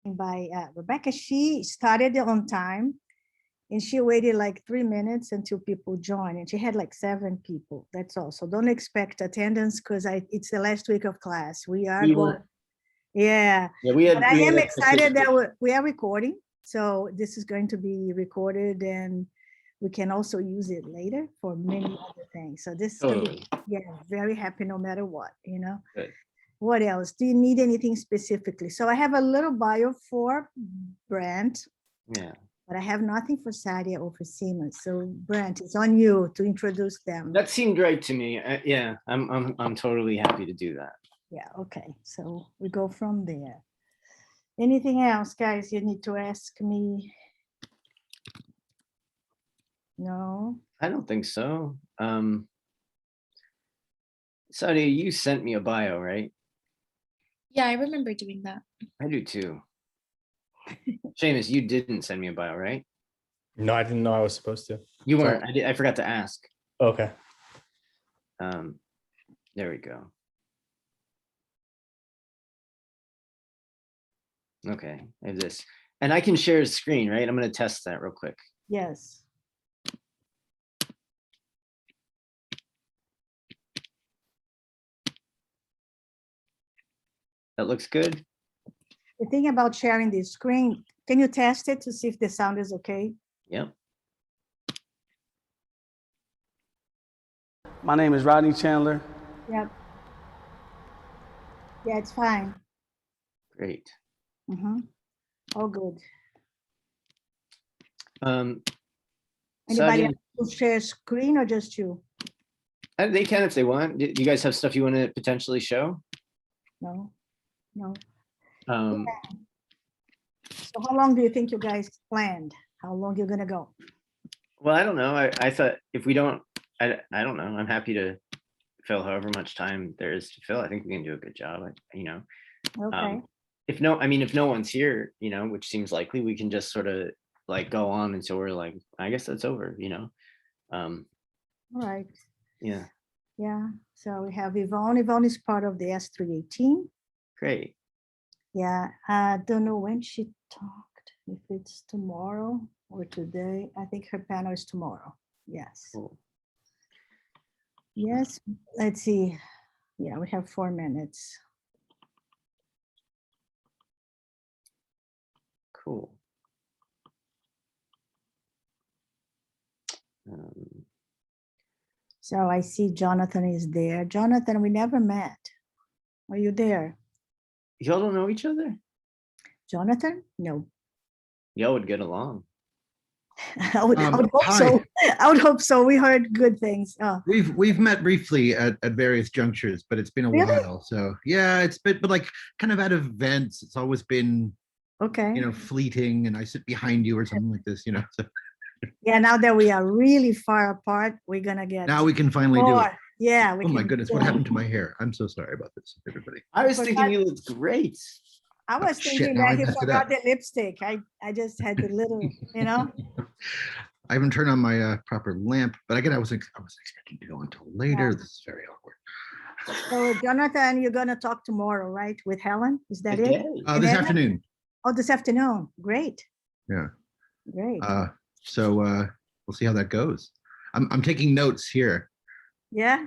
by Rebecca. She started on time and she waited like 3 minutes until people joined, and she had like 7 people. That's all. So don't expect attendance because it's the last week of class. We are We going. were, Yeah. yeah, we had. But I we am had excited that we are recording. So this is going to be recorded and we can also use it later for many other things. So this is going to be, yeah, very happy no matter what, you know. Good. What else? Do you need anything specifically? So I have a little bio for Brent, Yeah. but I have nothing for Sadia or for Seamus. So Brent, it's on you to introduce them. That seemed right to me. Yeah, I'm totally happy to do that. Yeah, okay. So we go from there. Anything else, guys, you need to ask me? No? I don't think so. Sadia, you sent me a bio, right? Yeah, I remember doing that. I do too. Seamus, you didn't send me a bio, right? No, I didn't know I was supposed to. You So- weren't. I forgot to ask. Okay. There we go. Okay, I have this. And I can share a screen, right? I'm going to test that real quick. Yes. That looks good. The thing about sharing the screen, can you test it to see if the sound is okay? Yep. My name is Rodney Chandler. Yep. Yeah, it's fine. Great. All good. Anybody Anybody else to share screen or just you? They can if they want. Do you guys have stuff you want to potentially show? No, no. Um, So how long do you think you guys planned? How long you're gonna go? well, I don't know. I thought if we don't, I don't know. I'm happy to fill however much time there is to fill. I think we can do a good job. You know, Okay, if no one's here, you know, which seems likely, we can just sort of like go on until we're like, I guess that's over, you know. all right. Yeah, Yeah, so we have Yvonne. Yvonne is part of the S318. great. Yeah, I don't know when she talked, if it's tomorrow or today. I think her panel is tomorrow. Yes. Cool. Yes, let's see. Yeah, we have 4 minutes. Cool. Um, So I see Jonathan is there. Jonathan, we never met. Are you there? y'all don't know each other? Jonathan? No. Y'all would get along. I would hope Hi. so. I would hope so. We heard good things. Oh, We've met briefly at various junctures, but it's been a Really? while. So yeah, it's been, but like kind of at events, it's always been, okay. you know, fleeting, and I sit behind you or something like this, you know. So Yeah, now that we are really far apart, we're gonna get now we can finally do it. more. Yeah. We Oh my can goodness, do what it. happened to my hair? I'm so sorry about this, everybody. I was Forgot- thinking you looked great. I was shit, thinking now I that he messed it forgot up. the lipstick. I just had the little, you know. I haven't turned on my proper lamp, but again, I was expecting to go until later. Yeah. This is very awkward. So Jonathan, you're gonna talk tomorrow, right? With Helen? Is that it? Today. And This then- afternoon. Oh, this afternoon. Great. Yeah. Great. So we'll see how that goes. I'm taking notes here. Yeah.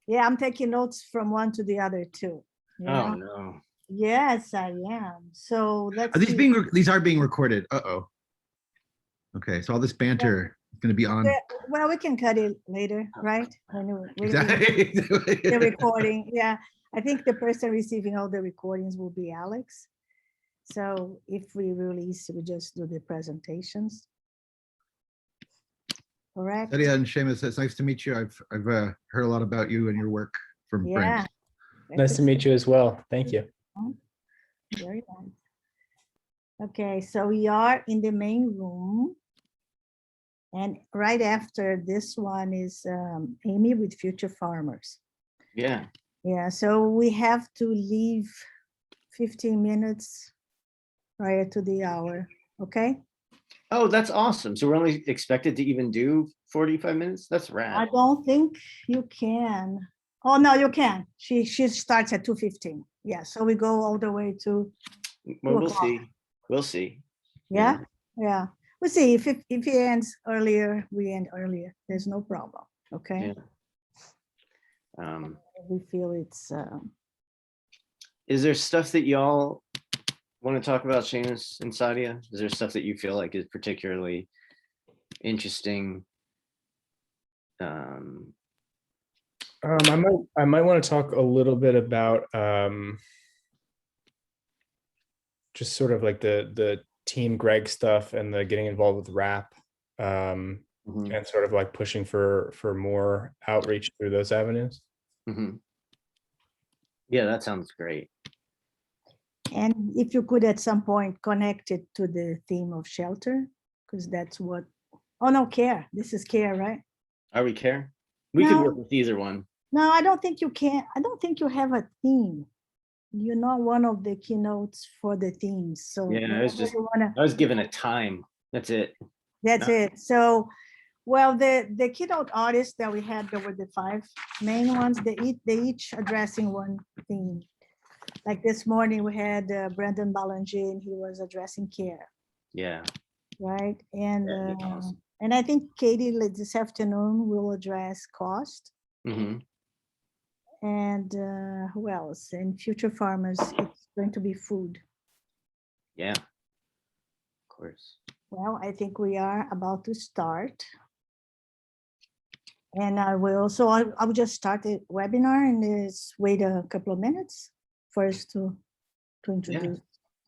Yeah, I'm taking notes from one to the other too. you Oh know? no. Yes, I am. So let's Are these see. these are being recorded? Uh-oh. Okay, so all this banter is going to be on. Yeah, well, we can cut it later, right? When we Exactly. the recording. Yeah, I think the person receiving all the recordings will be Alex. So if we release, we just do the presentations. Correct? Sadia and Seamus, it's nice to meet you. I've heard a lot about you and your work from Yeah. Brent. Nice to meet you as well. Thank you. Very nice. Okay, so we are in the main room. And right after this one is Amy with Future Farmers. Yeah. Yeah, so we have to leave 15 minutes prior to the hour, okay? Oh, that's awesome. So we're only expected to even do 45 minutes? That's I rad. don't think you can. Oh, no, you can. She starts at 2:15. Yeah, so we go all the way to Well, we'll o'clock. see. We'll see. Yeah, yeah. We'll see if it ends earlier, we end earlier. There's no problem. Okay. Yeah. We feel it's Is there stuff that y'all want to talk about, Seamus and Sadia? Is there stuff that you feel like is particularly interesting? I might want to talk a little bit about just sort of like the Team Greg stuff and the getting involved with rap, Mhm. and sort of like pushing for more outreach through those avenues. Mhm. Yeah, that sounds great. and if you could at some point connect it to the theme of shelter, because that's what, oh no, care. This is care, right? Are we care? We could No. work with either one. No, I don't think you can. I don't think you have a theme. You're not one of the keynotes for the themes. So Yeah, I was whatever just, you wanna, I was given a time. That's it. that's no. it. So, well, the keynote artists that we had, there were the 5 main ones. They each addressing one theme. Like this morning, we had Brandon Ballinger, and he was addressing care, Yeah. right? Yeah, that's awesome. And I think Katie this afternoon will address cost. Hmm. And who else? And future farmers, it's going to be food. Yeah. Of course. Well, I think we are about to start. And I will, so I'll just start the webinar and just wait a couple of minutes for us to introduce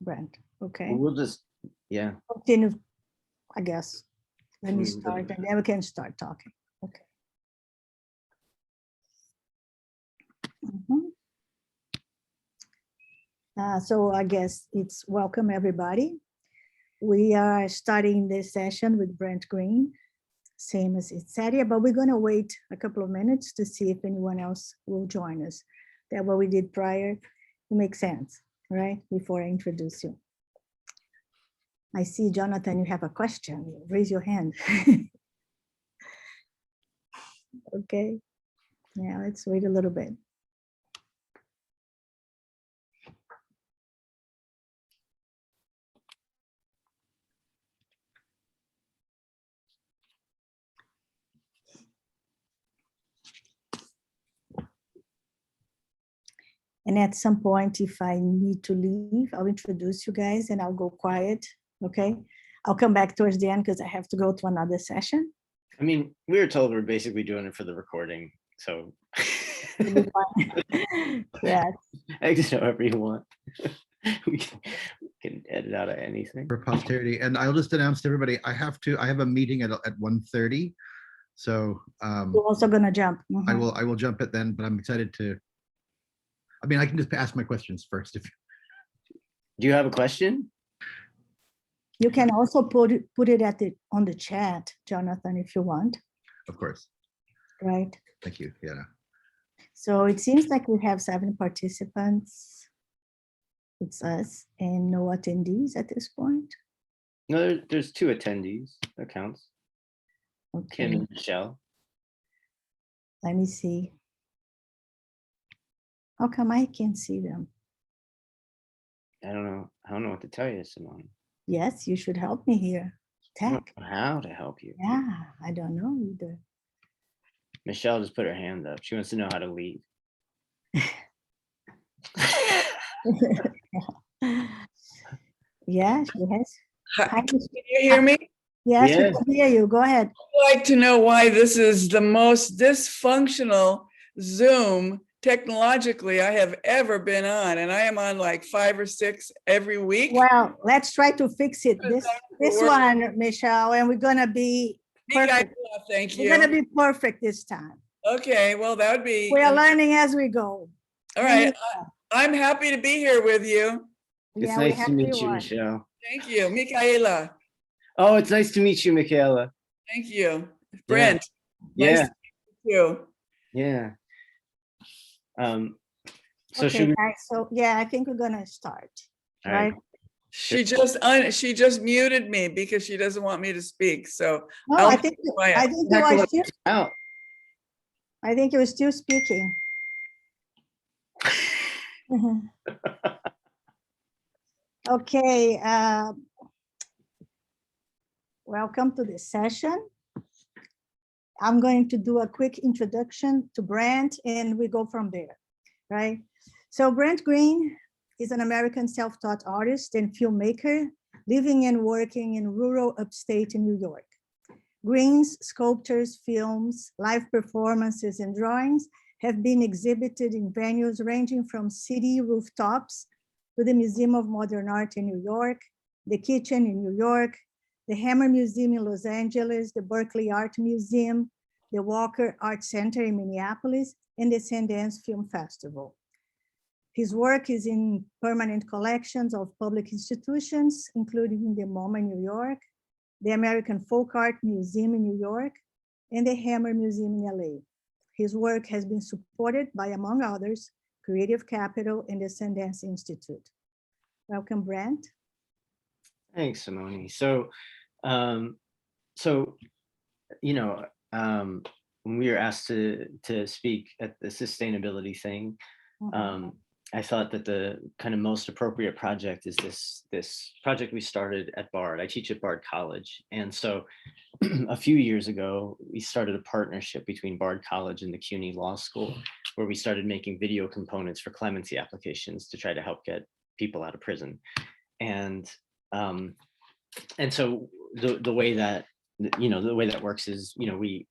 Brent. Okay, Well, we'll just, yeah. continue, I guess. Let me Doesn't start and matter. then we can start talking. Okay. Mhm. So I guess it's welcome everybody. We are starting this session with Brent Green, same as it's Sadia, but we're going to wait a couple of minutes to see if anyone else will join us. That what we did prior to make sense, right? Before I introduce you. I see, Jonathan, you have a question. Raise your hand. Okay. Yeah, let's wait a little bit. And at some point, if I need to leave, I'll introduce you guys and I'll go quiet. Okay. I'll come back towards the end because I have to go to another session. I mean, we were told we're basically doing it for the recording. So It'll be fine. Yeah. exit however you want. we can edit out of anything. For posterity. And I'll just announce to everybody, I have a meeting at 1:30. So You're also gonna jump. Mhm. I will jump it then, but I'm excited to, I mean, I can just ask my questions first. If Do you have a question? You can also put it at on the chat, Jonathan, if you want, of course. right? Thank you. Yeah. So it seems like we have 7 participants. It's us and no attendees at this point. No, there's 2 attendees. That counts. Kim Okay, and Michelle. let me see. How come I can't see them? I don't know what to tell you, Simone. Yes, you should help me here. I don't Tech. know how to help you. Yeah, I don't know either. Michelle just put her hand up. She wants to know how to leave. Yeah, she has. Hi, Hi, can you hear me? yes, we Yes. can hear you. Go ahead. I'd like to know why this is the most dysfunctional Zoom technologically I have ever been on. And I am on like 5 or 6 every week. Well, let's try to fix it. This work. one, Michelle, and we're gonna be perfect. Thank We're gonna you. be perfect this time. Okay, well, that would be, We are learning as we go. all right. I'm happy to be here with you. It's Yeah, we nice have to meet you, one. Michelle. Thank you. Michaela, Oh, it's nice to meet you, Michaela. thank you. Brent, Yeah. nice to meet you. Yeah. So Okay, should we? guys, so yeah, I think we're gonna start, All right. right? She just muted me because she doesn't want me to speak. So No, I'll I be think quiet. I think you Heck are of a- still, Out. I think you're still speaking. Okay, welcome to this session. I'm going to do a quick introduction to Brent and we go from there, right? So Brent Green is an American self-taught artist and filmmaker living and working in rural upstate in New York. Green's sculptures, films, live performances, and drawings have been exhibited in venues ranging from city rooftops to the Museum of Modern Art in New York, the Kitchen in New York, the Hammer Museum in Los Angeles, the Berkeley Art Museum, the Walker Art Center in Minneapolis, and the Sundance Film Festival. His work is in permanent collections of public institutions, including the MoMA in New York, the American Folk Art Museum in New York, and the Hammer Museum in LA. His work has been supported by, among others, Creative Capital and the Sundance Institute. Welcome, Brent. Thanks, Simone. So, you know, when we were asked to speak at the sustainability thing, I thought that the kind of most appropriate project is this project we started at Bard. I teach at Bard College. And so a few years ago, we started a partnership between Bard College and the CUNY Law School, where we started making video components for clemency applications to try to help get people out of prison. And so the way that, the way that works is, the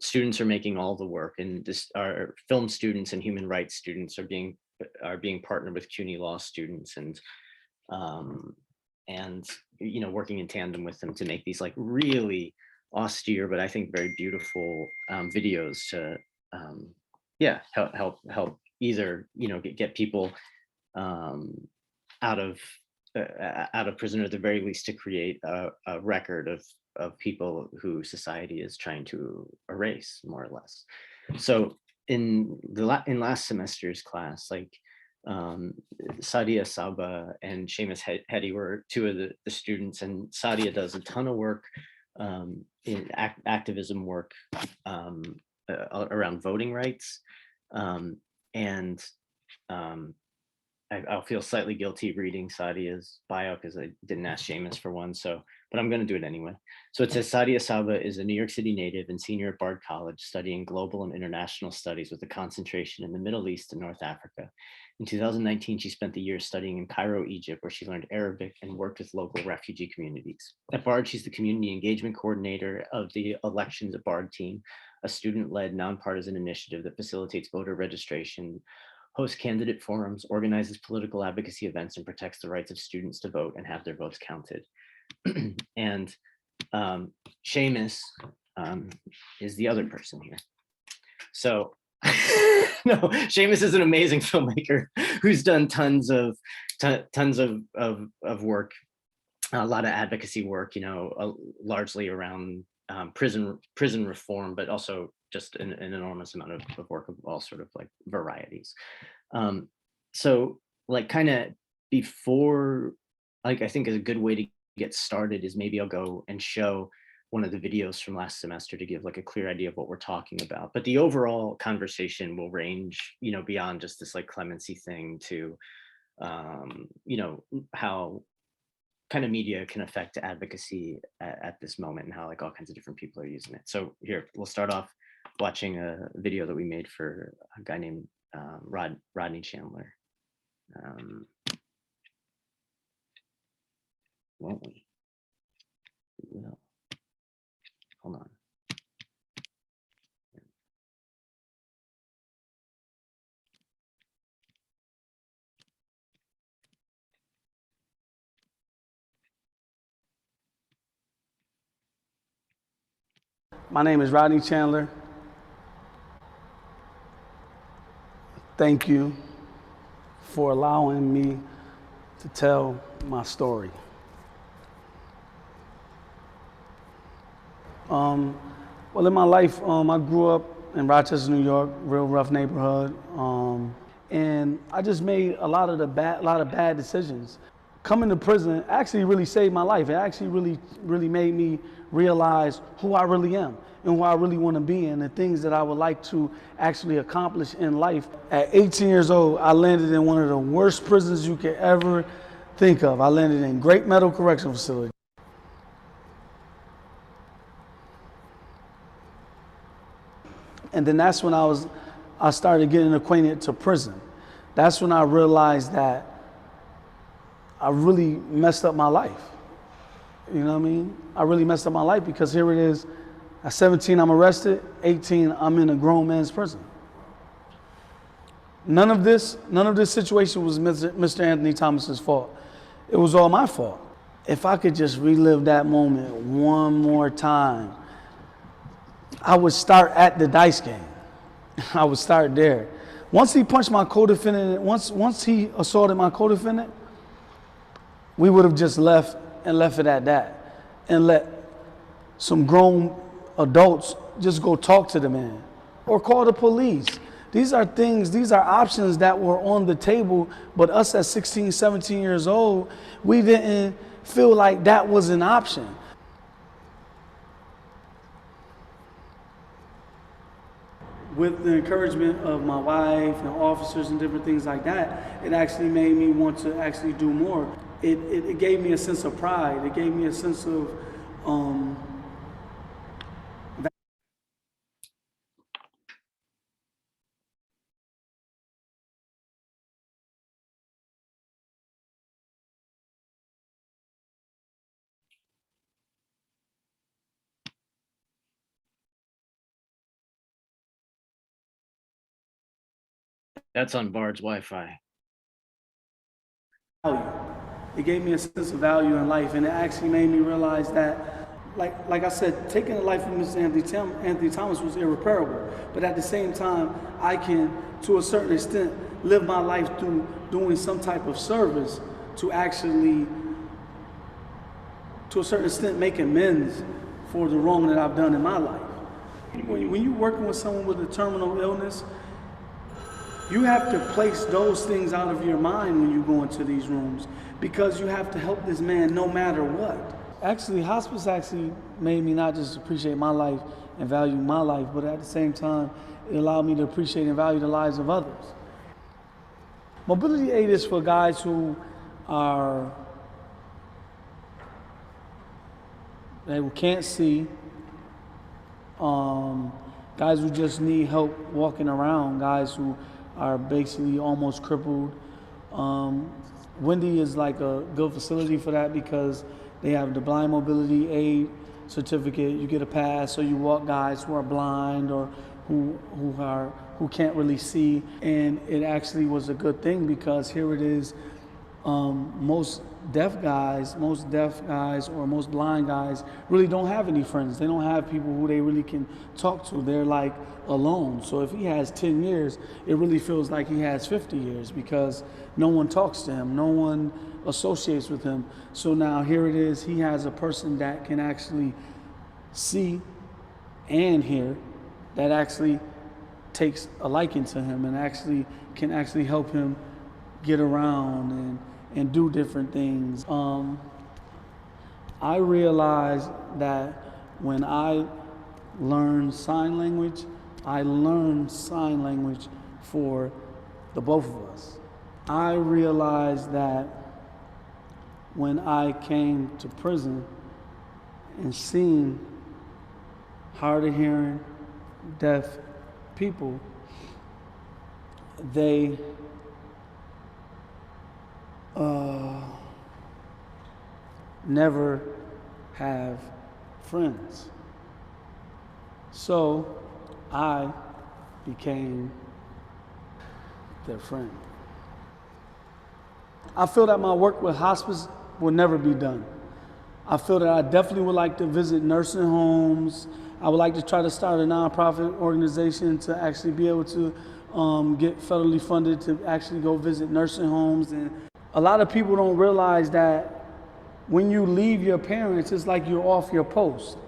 students are making all the work, and our film students and human rights students are being partnered with CUNY Law students and working in tandem with them to make these like really austere, but I think very beautiful videos to help either get people out of prison, or at the very least to create a record of people who society is trying to erase, more or less. So in last semester's class, like Sadia Saba and Seamus Heady were two of the students, and Sadia does a ton of work in activism work around voting rights, I'll feel slightly guilty reading Sadia's bio because I didn't ask Seamus for one, but I'm going to do it anyway. So it says Sadia Saba is a New York City native and senior at Bard College, studying global and international studies with a concentration in the Middle East and North Africa. In 2019, she spent the year studying in Cairo, Egypt, where she learned Arabic and worked with local refugee communities. At Bard, she's the community engagement coordinator of the Elections at Bard team, a student-led nonpartisan initiative that facilitates voter registration, hosts candidate forums, organizes political advocacy events, and protects the rights of students to vote and have their votes counted. And Seamus is the other person here. So no, Seamus is an amazing filmmaker who's done tons of work, a lot of advocacy work, largely around prison reform, but also just an enormous amount of work of all sort of like varieties. So like kind of before, like I think a good way to get started is maybe I'll go and show one of the videos from last semester to give like a clear idea of what we're talking about. But the overall conversation will range, beyond just this like clemency thing to, how kind of media can affect advocacy at this moment, and how like all kinds of different people are using it. So here, we'll start off watching a video that we made for a guy named Rodney Chandler. Won't we? We will. Hold on. My name is Rodney Chandler. Thank you for allowing me to tell my story. Well, in my life, I grew up in Rochester, New York, real rough neighborhood, and I just made a lot of bad decisions. Coming to prison actually really saved my life. It actually really made me realize who I really am and who I really want to be, and the things that I would like to actually accomplish in life. At 18 years old, I landed in one of the worst prisons you could ever think of. I landed in Great Meadow Correctional Facility. And then that's when I started getting acquainted to prison. That's when I realized that I really messed up my life. You know what I mean? I really messed up my life because here it is, at 17 I'm arrested, 18 I'm in a grown man's prison. None of this situation was Mr. Anthony Thomas's fault. It was all my fault. If I could just relive that moment one more time, I would start at the dice game. I would start there. Once he punched my co-defendant, once he assaulted my co-defendant, we would have just left it at that and let some grown adults just go talk to the man or call the police. These are options that were on the table, but us at 16, 17 years old, we didn't feel like that was an option. With the encouragement of my wife and officers and different things like that, it actually made me want to actually do more. It gave me a sense of pride. It gave me a sense of That's on Bard's Wi-Fi. value. It gave me a sense of value in life, and it actually made me realize that, like I said, taking the life of Mr. Anthony Thomas was irreparable. But at the same time, I can, to a certain extent, live my life through doing some type of service to actually, to a certain extent, make amends for the wrong that I've done in my life. When you're working with someone with a terminal illness, you have to place those things out of your mind when you go into these rooms, because you have to help this man no matter what. Actually, hospice actually made me not just appreciate my life and value my life, but at the same time, it allowed me to appreciate and value the lives of others. Mobility aid is for guys who can't see, guys who just need help walking around, guys who are basically almost crippled. Wendy is like a good facility for that because they have the blind mobility aid certificate. You get a pass, so you walk guys who are blind or who can't really see. And it actually was a good thing because here it is, most deaf guys or most blind guys really don't have any friends. They don't have people who they really can talk to. They're like alone. So if he has 10 years, it really feels like he has 50 years because no one talks to him, no one associates with him. So now here it is, he has a person that can actually see and hear, that actually takes a liking to him and actually can actually help him get around and do different things. I realized that when I learned sign language, I learned sign language for the both of us. I realized that when I came to prison and seen hard of hearing, deaf people, they never have friends. So I became their friend. I feel that my work with hospice will never be done. I feel that I definitely would like to visit nursing homes. I would like to try to start a nonprofit organization to actually be able to get federally funded to actually go visit nursing homes. And a lot of people don't realize that when you leave your parents, it's like you're off your post.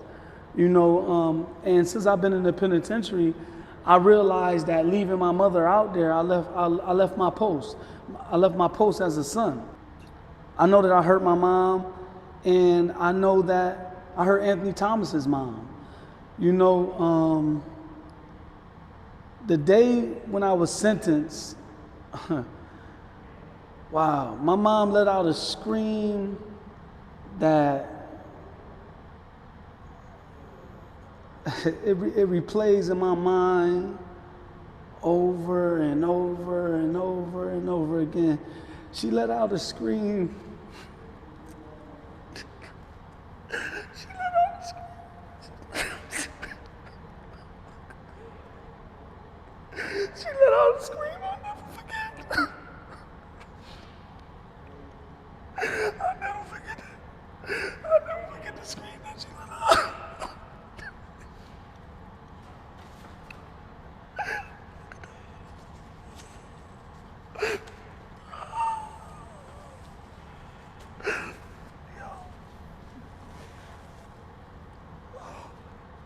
You know, and since I've been in the penitentiary, I realized that leaving my mother out there, I left my post. I left my post as a son. I know that I hurt my mom, and I know that I hurt Anthony Thomas's mom. You know, the day when I was sentenced, Wow, my mom let out a scream that it replays in my mind over and over and over and over again. She let out a scream. She let out a scream. She let out a scream I'll never forget. I'll never forget it. I'll never forget the scream that she let out.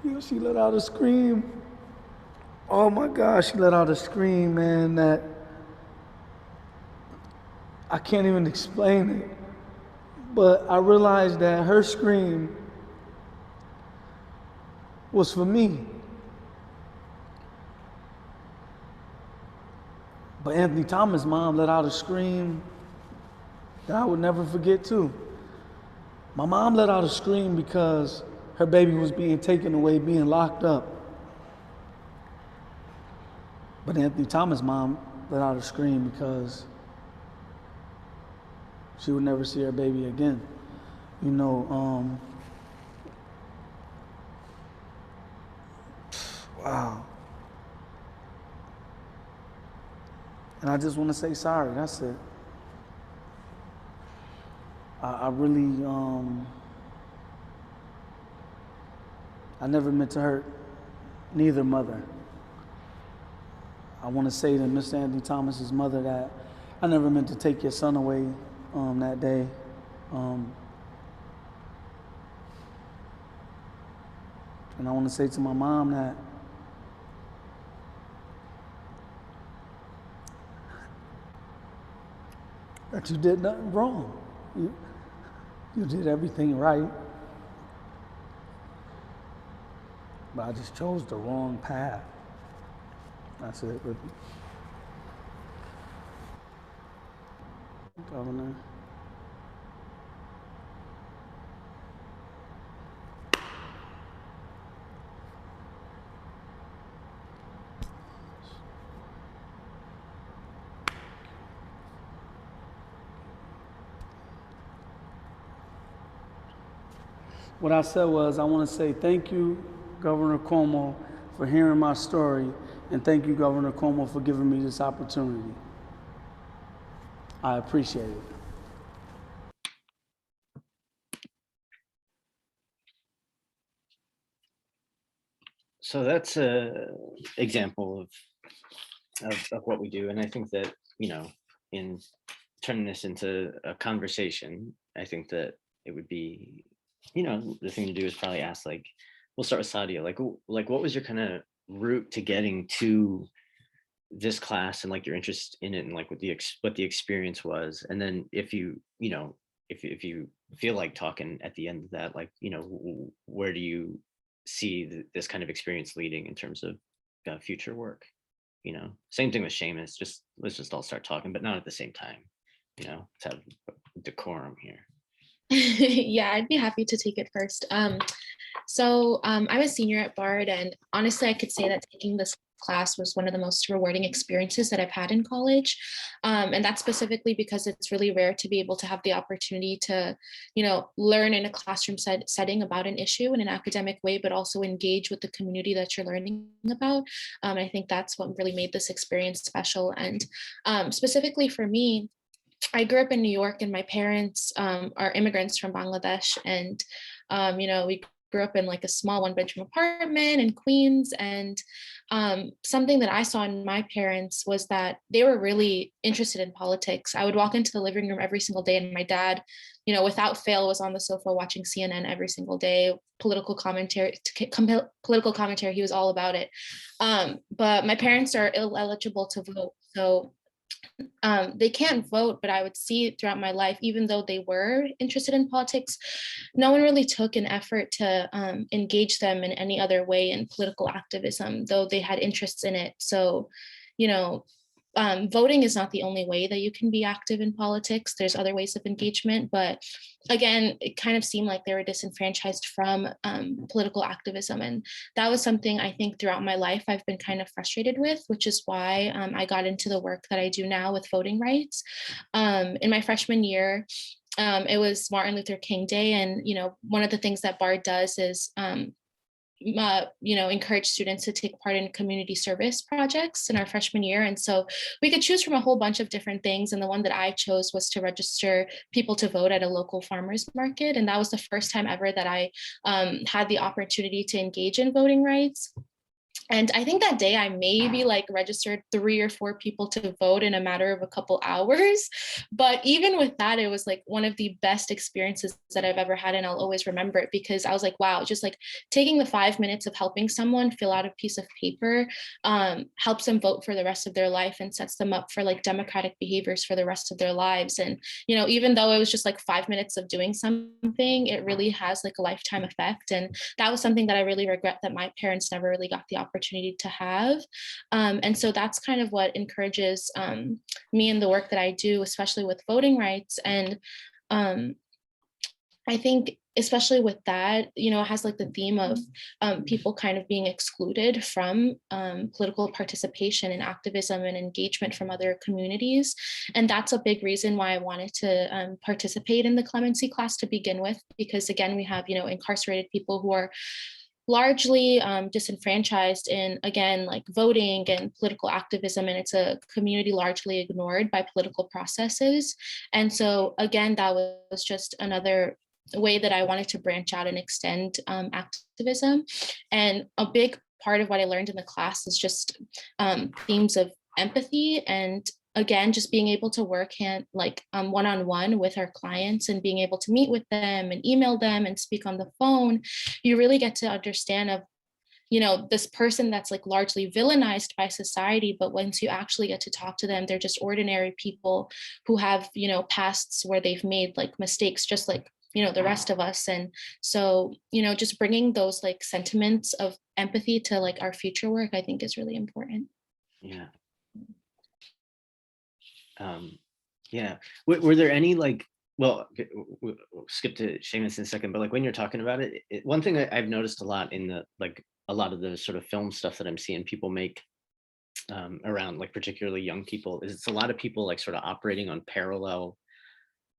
Yo, she let out a scream. Oh my gosh, she let out a scream, man, that I can't even explain it. But I realized that her scream was for me. But Anthony Thomas' mom let out a scream that I would never forget too. My mom let out a scream because her baby was being taken away, being locked up. But Anthony Thomas' mom let out a scream because she would never see her baby again. You know, wow. And I just want to say sorry, that's it. I really, I never meant to hurt neither mother. I want to say to Mr. Anthony Thomas's mother that I never meant to take your son away that day. And I want to say to my mom that you did nothing wrong. You did everything right. But I just chose the wrong path. That's it. Governor. What I said was, I want to say thank you, Governor Cuomo, for hearing my story, and thank you, Governor Cuomo, for giving me this opportunity. I appreciate it. So that's a example of what we do. And I think that, you know, in turning this into a conversation, I think that it would be, you know, the thing to do is probably ask, like, we'll start with Sadia, like what was your kind of route to getting to this class and like your interest in it and like what the experience was. And then if you know, if you feel like talking at the end of that, like, you know, where do you see this kind of experience leading in terms of future work? You know, same thing with Seamus, just let's just all start talking, but not at the same time, you know, let's have decorum here. Yeah, I'd be happy to take it first. So I'm a senior at Bard, and honestly, I could say that taking this class was one of the most rewarding experiences that I've had in college. And that's specifically because it's really rare to be able to have the opportunity to, you know, learn in a classroom setting about an issue in an academic way, but also engage with the community that you're learning about. I think that's what really made this experience special. And specifically for me, I grew up in New York, and my parents are immigrants from Bangladesh. And, you know, we grew up in like a small 1-bedroom apartment in Queens. And something that I saw in my parents was that they were really interested in politics. I would walk into the living room every single day, and my dad, you know, without fail, was on the sofa watching CNN every single day, political commentary, he was all about it. But my parents are ineligible to vote. So they can't vote, but I would see throughout my life, even though they were interested in politics, no one really took an effort to engage them in any other way in political activism, though they had interests in it. So, you know, voting is not the only way that you can be active in politics. There's other ways of engagement, but again, it kind of seemed like they were disenfranchised from political activism. And that was something I think throughout my life I've been kind of frustrated with, which is why I got into the work that I do now with voting rights. In my freshman year, it was Martin Luther King Day. And, one of the things that BARD does is encourage students to take part in community service projects in our freshman year. And so we could choose from a whole bunch of different things. And the one that I chose was to register people to vote at a local farmers market. And that was the first time ever that I had the opportunity to engage in voting rights. And I think that day I maybe registered 3 or 4 people to vote in a matter of a couple hours. But even with that, it was one of the best experiences that I've ever had. And I'll always remember it because I was like, wow, just taking the 5 minutes of helping someone fill out a piece of paper helps them vote for the rest of their life and sets them up for democratic behaviors for the rest of their lives. And, even though it was just 5 minutes of doing something, it really has a lifetime effect. And that was something that I really regret that my parents never really got the opportunity to have. And so that's kind of what encourages me in the work that I do, especially with voting rights. And I think especially with that, it has the theme of people kind of being excluded from political participation and activism and engagement from other communities. And that's a big reason why I wanted to participate in the clemency class to begin with, because again, we have, incarcerated people who are largely disenfranchised in, again, voting and political activism, and it's a community largely ignored by political processes. And so again, that was just another way that I wanted to branch out and extend activism. And a big part of what I learned in the class is just themes of empathy, and again, just being able to work one-on-one with our clients and being able to meet with them and email them and speak on the phone. You really get to understand of, this person that's largely villainized by society, but once you actually get to talk to them, they're just ordinary people who have, pasts where they've made mistakes, just the rest of us. And so, just bringing those sentiments of empathy to our future work, I think is really important. Yeah. Yeah. Were there any well, we'll skip to Seamus in a second, but when you're talking about it, one thing I've noticed a lot in the a lot of the sort of film stuff that I'm seeing people make around particularly young people is it's a lot of people sort of operating on parallel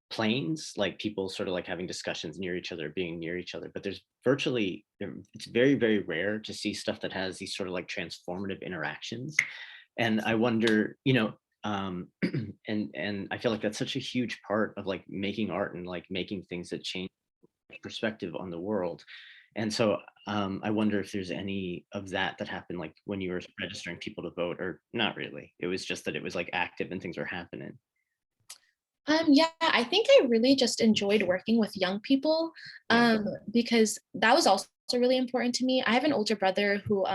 planes, people sort of having discussions near each other, being near each other, but there's virtually, it's very, very rare to see stuff that has these sort of transformative interactions. And I wonder, and I feel that's such a huge part of making art and making things that change perspective on the world. And so I wonder if there's any of that happened when you were registering people to vote, or not really. It was just that it was active and things were happening. Yeah, I think I really just enjoyed working with young people because that was also really important to me. I have an older brother who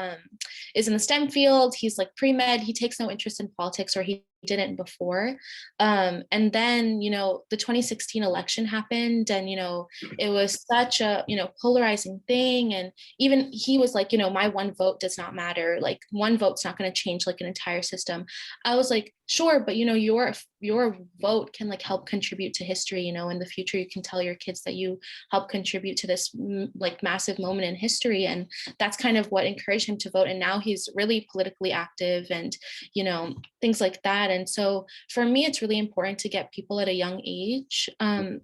is in the STEM field. He's pre-med. He takes no interest in politics, or he didn't before. And then, the 2016 election happened, and, it was such a, polarizing thing. And even he was my one vote does not matter. One vote's not going to change an entire system. I was sure, but, your vote can help contribute to history, in the future, you can tell your kids that you help contribute to this massive moment in history. And that's kind of what encouraged him to vote. And now he's really politically active and, things like that. And so for me, it's really important to get people at a young age to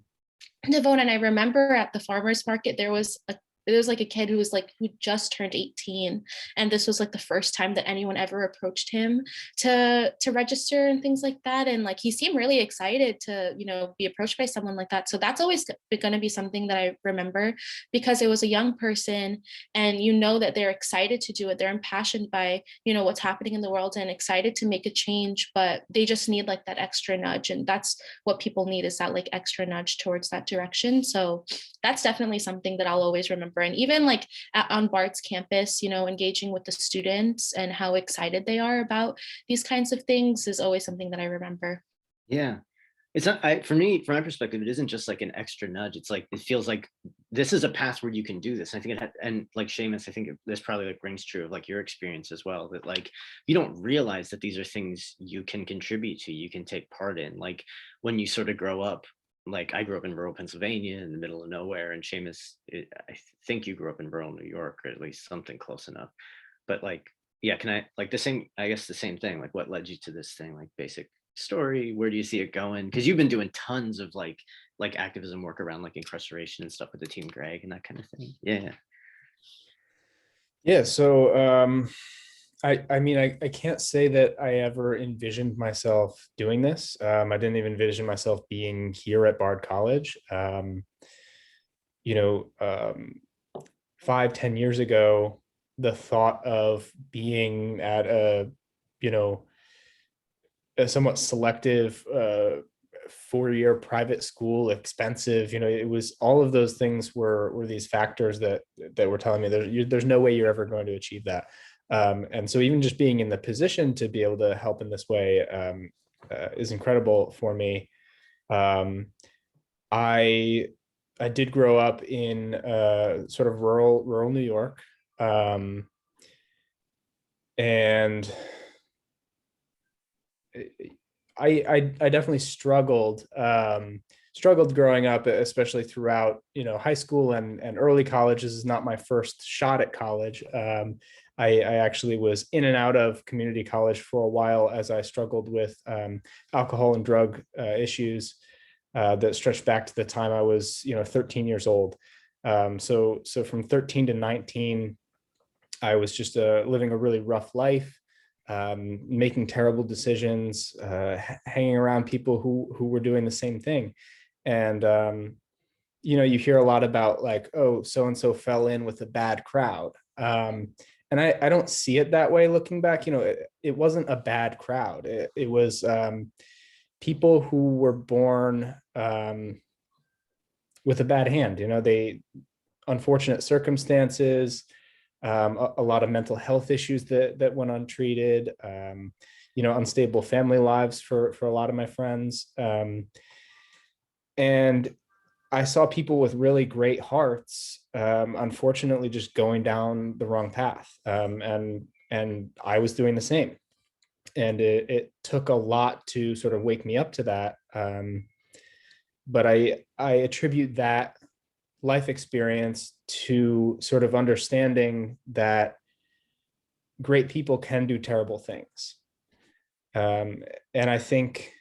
vote. And I remember at the farmers market, there was a kid who was who just turned 18, and this was the first time that anyone ever approached him to register and things like that. And he seemed really excited to be approached by someone like that. So that's always going to be something that I remember, because it was a young person, and that they're excited to do it. They're impassioned by what's happening in the world and excited to make a change, but they just need that extra nudge. And that's what people need, is that extra nudge towards that direction. So that's definitely something that I'll always remember. And even on BARD's campus, engaging with the students and how excited they are about these kinds of things is always something that I remember. Yeah. It's not, for me, from my perspective, it isn't just an extra nudge. It's it feels this is a path where you can do this. And I think and like Seamus, I think this probably like rings true of like your experience as well, that like you don't realize that these are things you can contribute to, you can take part in. Like when you sort of grow up, like I grew up in rural Pennsylvania in the middle of nowhere, and Seamus, I think you grew up in rural New York, or at least something close enough. But like, yeah, can I like the same, I guess the same thing, like what led you to this thing, like basic story, where do you see it going? Because you've been doing tons of like activism work around like incarceration and stuff with the Team Greg and that kind of thing. Yeah, so I mean, I can't say that I ever envisioned myself doing this. I didn't even envision myself being here at Bard College. 5-10 years ago, the thought of being at a somewhat selective 4-year private school, expensive, it was all of those things were these factors that were telling me there's no way you're ever going to achieve that. And so even just being in the position to be able to help in this way is incredible for me. I did grow up in sort of rural New York, and I definitely struggled growing up, especially throughout high school and early college. This is not my first shot at college. I actually was in and out of community college for a while as I struggled with alcohol and drug issues that stretched back to the time I was 13 years old. So from 13 to 19, I was just living a really rough life. Making terrible decisions, hanging around people who were doing the same thing. And, you hear a lot about like, oh, so-and-so fell in with a bad crowd. And I don't see it that way looking back. It wasn't a bad crowd. It was people who were born with a bad hand. They unfortunate circumstances, a lot of mental health issues that went untreated, unstable family lives for a lot of my friends. And I saw people with really great hearts, unfortunately, just going down the wrong path. And I was doing the same. And it took a lot to sort of wake me up to that. But I attribute that life experience to sort of understanding that great people can do terrible things. And I think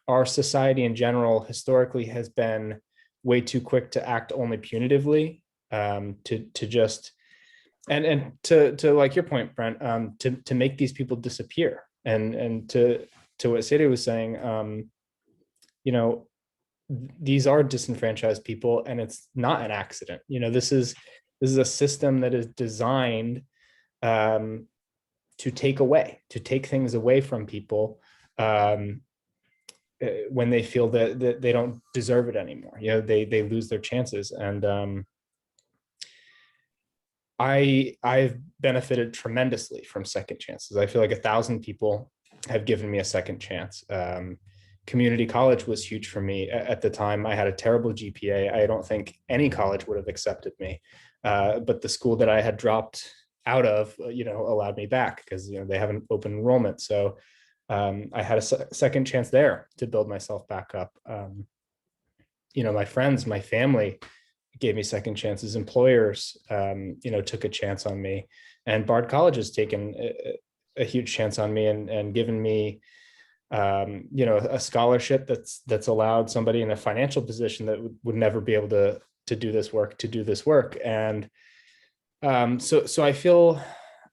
our society in general historically has been way too quick to act only punitively, to just, and to like your point, Brent, to make these people disappear. And to what Sadia was saying, these are disenfranchised people, and it's not an accident. This is a system that is designed to take things away from people when they feel that they don't deserve it anymore. They lose their chances. And I've benefited tremendously from second chances. I feel like 1,000 people have given me a second chance. Community college was huge for me at the time. I had a terrible GPA. I don't think any college would have accepted me. But the school that I had dropped out of, allowed me back because, they have an open enrollment. So I had a second chance there to build myself back up. My friends, my family gave me second chances. Employers, took a chance on me. And Bard College has taken a huge chance on me and given me a scholarship that's allowed somebody in a financial position that would never be able to do this work. And so I feel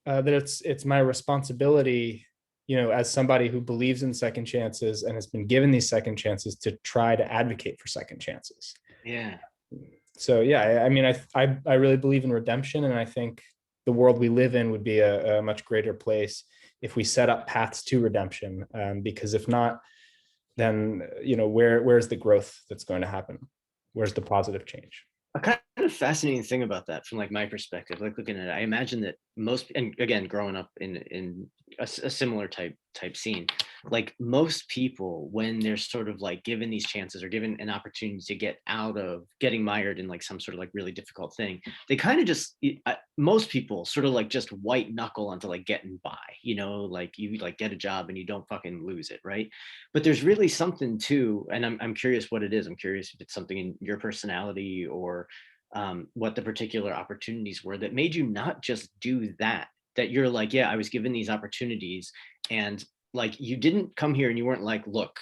that it's my responsibility, as somebody who believes in second chances and has been given these second chances, to try to advocate for second chances. Yeah. So yeah, I mean, I really believe in redemption, and I think the world we live in would be a much greater place if we set up paths to redemption. Because if not, then where's the growth that's going to happen? Where's the positive change? I kind kind of fascinating thing about that from like my perspective, like looking at it, I imagine that most, and again, growing up in a similar type scene, like most people, when they're sort of like given these chances or given an opportunity to get out of getting mired in like some sort of like really difficult thing, they kind of just, most people sort of like just white knuckle onto like getting by, you know, like you like get a job and you don't fucking lose it, right? But there's really something too, and I'm curious what it is. I'm curious if it's something in your personality or what the particular opportunities were that made you not just do that, that you're like, yeah, I was given these opportunities, and like you didn't come here and you weren't like, look,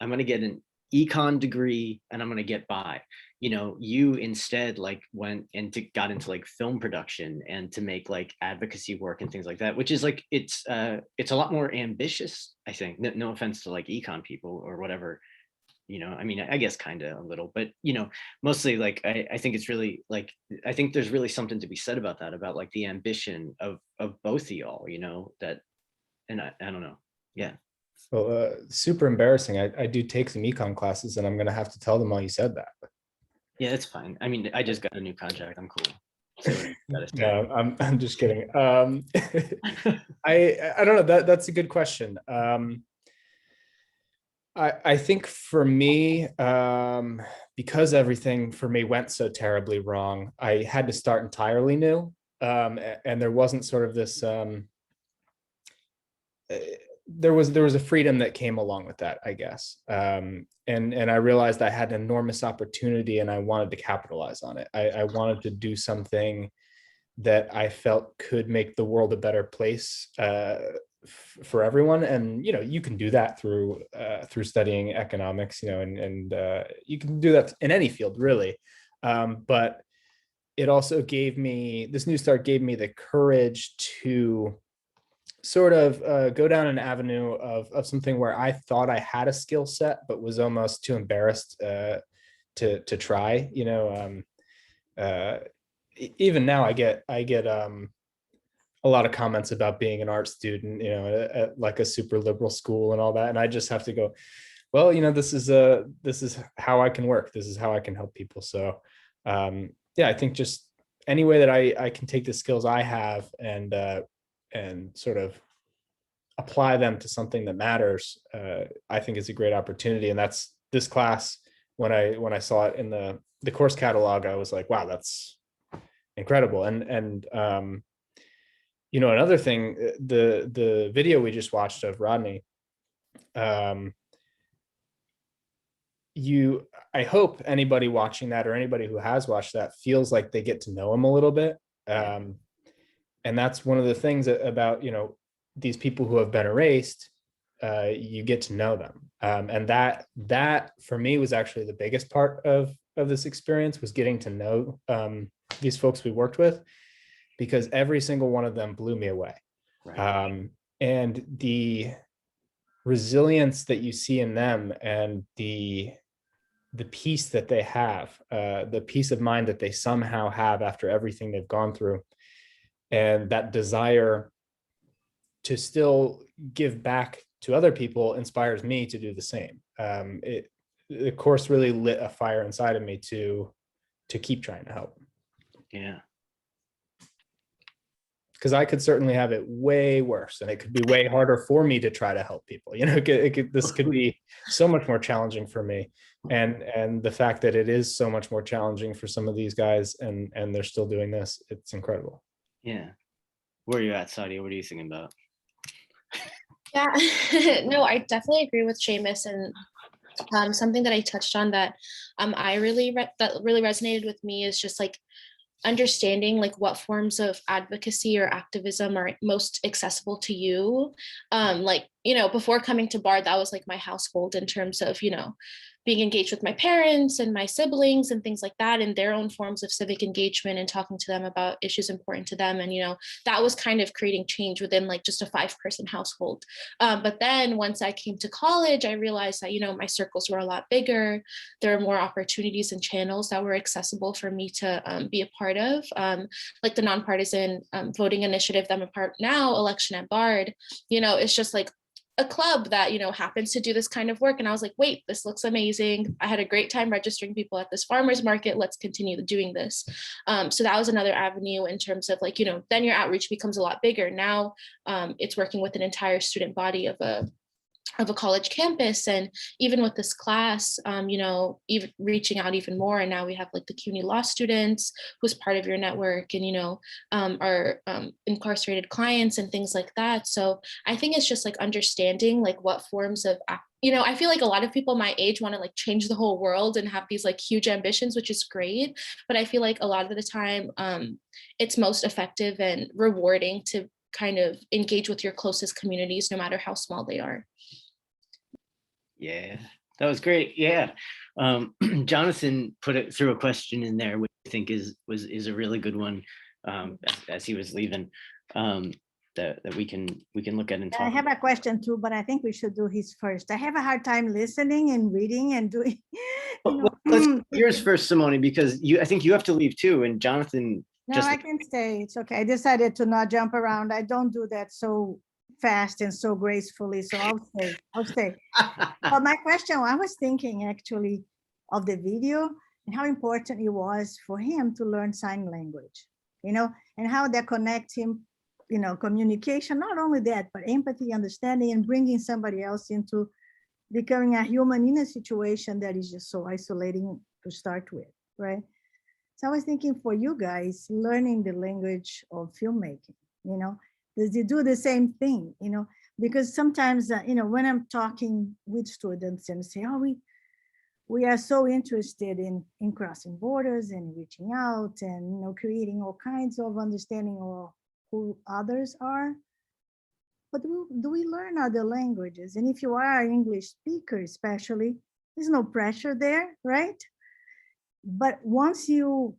I'm going to get an econ degree and I'm going to get by. You know, you instead like went and got into like film production and to make like advocacy work and things like that, which is like, it's a lot more ambitious, I think. No offense to like econ people or whatever, you know, I mean, I guess kind of a little, but, you know, mostly like, I think it's really like, I think there's really something to be said about that, about like the ambition of both of y'all, you know, that, and I don't know. Yeah. Well, super embarrassing. I do take some econ classes and I'm going to have to tell them all you said that. Yeah, it's fine. I mean, I just got a new contract. I'm cool. No, I'm just kidding. I don't know. That's a good question. I think for me, because everything for me went so terribly wrong, I had to start entirely new. And there wasn't sort of this, there was a freedom that came along with that, I guess. And I realized I had an enormous opportunity and I wanted to capitalize on it. I wanted to do something that I felt could make the world a better place for everyone. And, you know, you can do that through studying economics, you know, and you can do that in any field really. But it also gave me, this new start gave me the courage to sort of go down an avenue of something where I thought I had a skill set, but was almost too embarrassed to try, you know. Even now I get a lot of comments about being an art student, you know, at like a super liberal school and all that. And I just have to go, well, you know, this is how I can work. This is how I can help people. So yeah, I think just any way that I can take the skills I have and sort of apply them to something that matters, I think is a great opportunity. And that's this class. When I saw it in the course catalog, I was like, wow, that's incredible. And you know, another thing, the video we just watched of Rodney, I hope anybody watching that or anybody who has watched that feels like they get to know him a little bit. And that's one of the things about, you know, these people who have been erased, you get to know them. And that for me was actually the biggest part of this experience, was getting to know these folks we worked with, because every single one of them blew me away. Right. And the resilience that you see in them and the peace that they have, the peace of mind that they somehow have after everything they've gone through, and that desire to still give back to other people inspires me to do the same. The course really lit a fire inside of me to keep trying to help. Yeah. Because I could certainly have it way worse, and it could be way harder for me to try to help people. You know, this could be so much more challenging for me. And the fact that it is so much more challenging for some of these guys, and they're still doing this, it's incredible. Yeah. Where are you at, Sadia? What are you thinking about? Yeah, no, I definitely agree with Seamus, and something that I touched on that that really resonated with me is just like understanding like what forms of advocacy or activism are most accessible to you. Like, you know, before coming to BARD, that was like my household in terms of, you know, being engaged with my parents and my siblings and things like that, and their own forms of civic engagement and talking to them about issues important to them. And, you know, that was kind of creating change within like just a 5-person household. But then once I came to college, I realized that, you know, my circles were a lot bigger. There are more opportunities and channels that were accessible for me to be a part of, like the nonpartisan voting initiative that I'm a part now, Election at BARD. You know, it's just like a club that, you know, happens to do this kind of work. And I was like, wait, this looks amazing. I had a great time registering people at this farmer's market. Let's continue doing this. So that was another avenue in terms of like, you know, then your outreach becomes a lot bigger. Now it's working with an entire student body of a college campus. And even with this class, you know, even reaching out even more. And now we have like the CUNY law students who's part of your network, and, you know, our incarcerated clients and things like that. So I think it's just like understanding like what forms of, you know, I feel like a lot of people my age want to like change the whole world and have these like huge ambitions, which is great. But I feel like a lot of the time it's most effective and rewarding to kind of engage with your closest communities, no matter how small they are. Yeah, that was great. Yeah. Jonathan put it through a question in there, which I think is a really good one, as he was leaving, that we can look at and talk I have about. a question too, but I think we should do his first. I have a hard time listening and reading and doing. Well, let's do yours first, Simone, because I think you have to leave too, and Jonathan. No, I can stay. It's okay. I decided to not jump around. I don't do that so fast and so gracefully, so I'll stay. But my question, I was thinking actually of the video and how important it was for him to learn sign language, you know, and how that connects him, you know, communication, not only that, but empathy, understanding, and bringing somebody else into becoming a human in a situation that is just so isolating to start with, right? So I was thinking for you guys, learning the language of filmmaking, you know, does it do the same thing, you know? Because sometimes, you know, when I'm talking with students and say, oh, we are so interested in crossing borders and reaching out and, you know, creating all kinds of understanding of who others are. But do we learn other languages? And if you are an English speaker, especially, there's no pressure there, right? But once you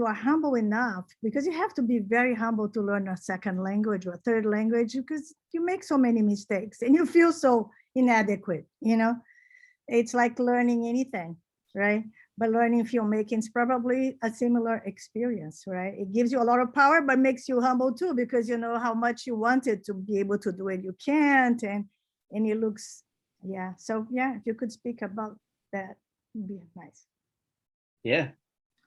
are humble enough, because you have to be very humble to learn a second language or a third language, because you make so many mistakes and you feel so inadequate, you know? It's like learning anything, right? But learning filmmaking is probably a similar experience, right? It gives you a lot of power, but makes you humble too, because you know how much you wanted to be able to do it, you can't, and it looks, yeah. So yeah, if you could speak about that, it'd be nice. Yeah.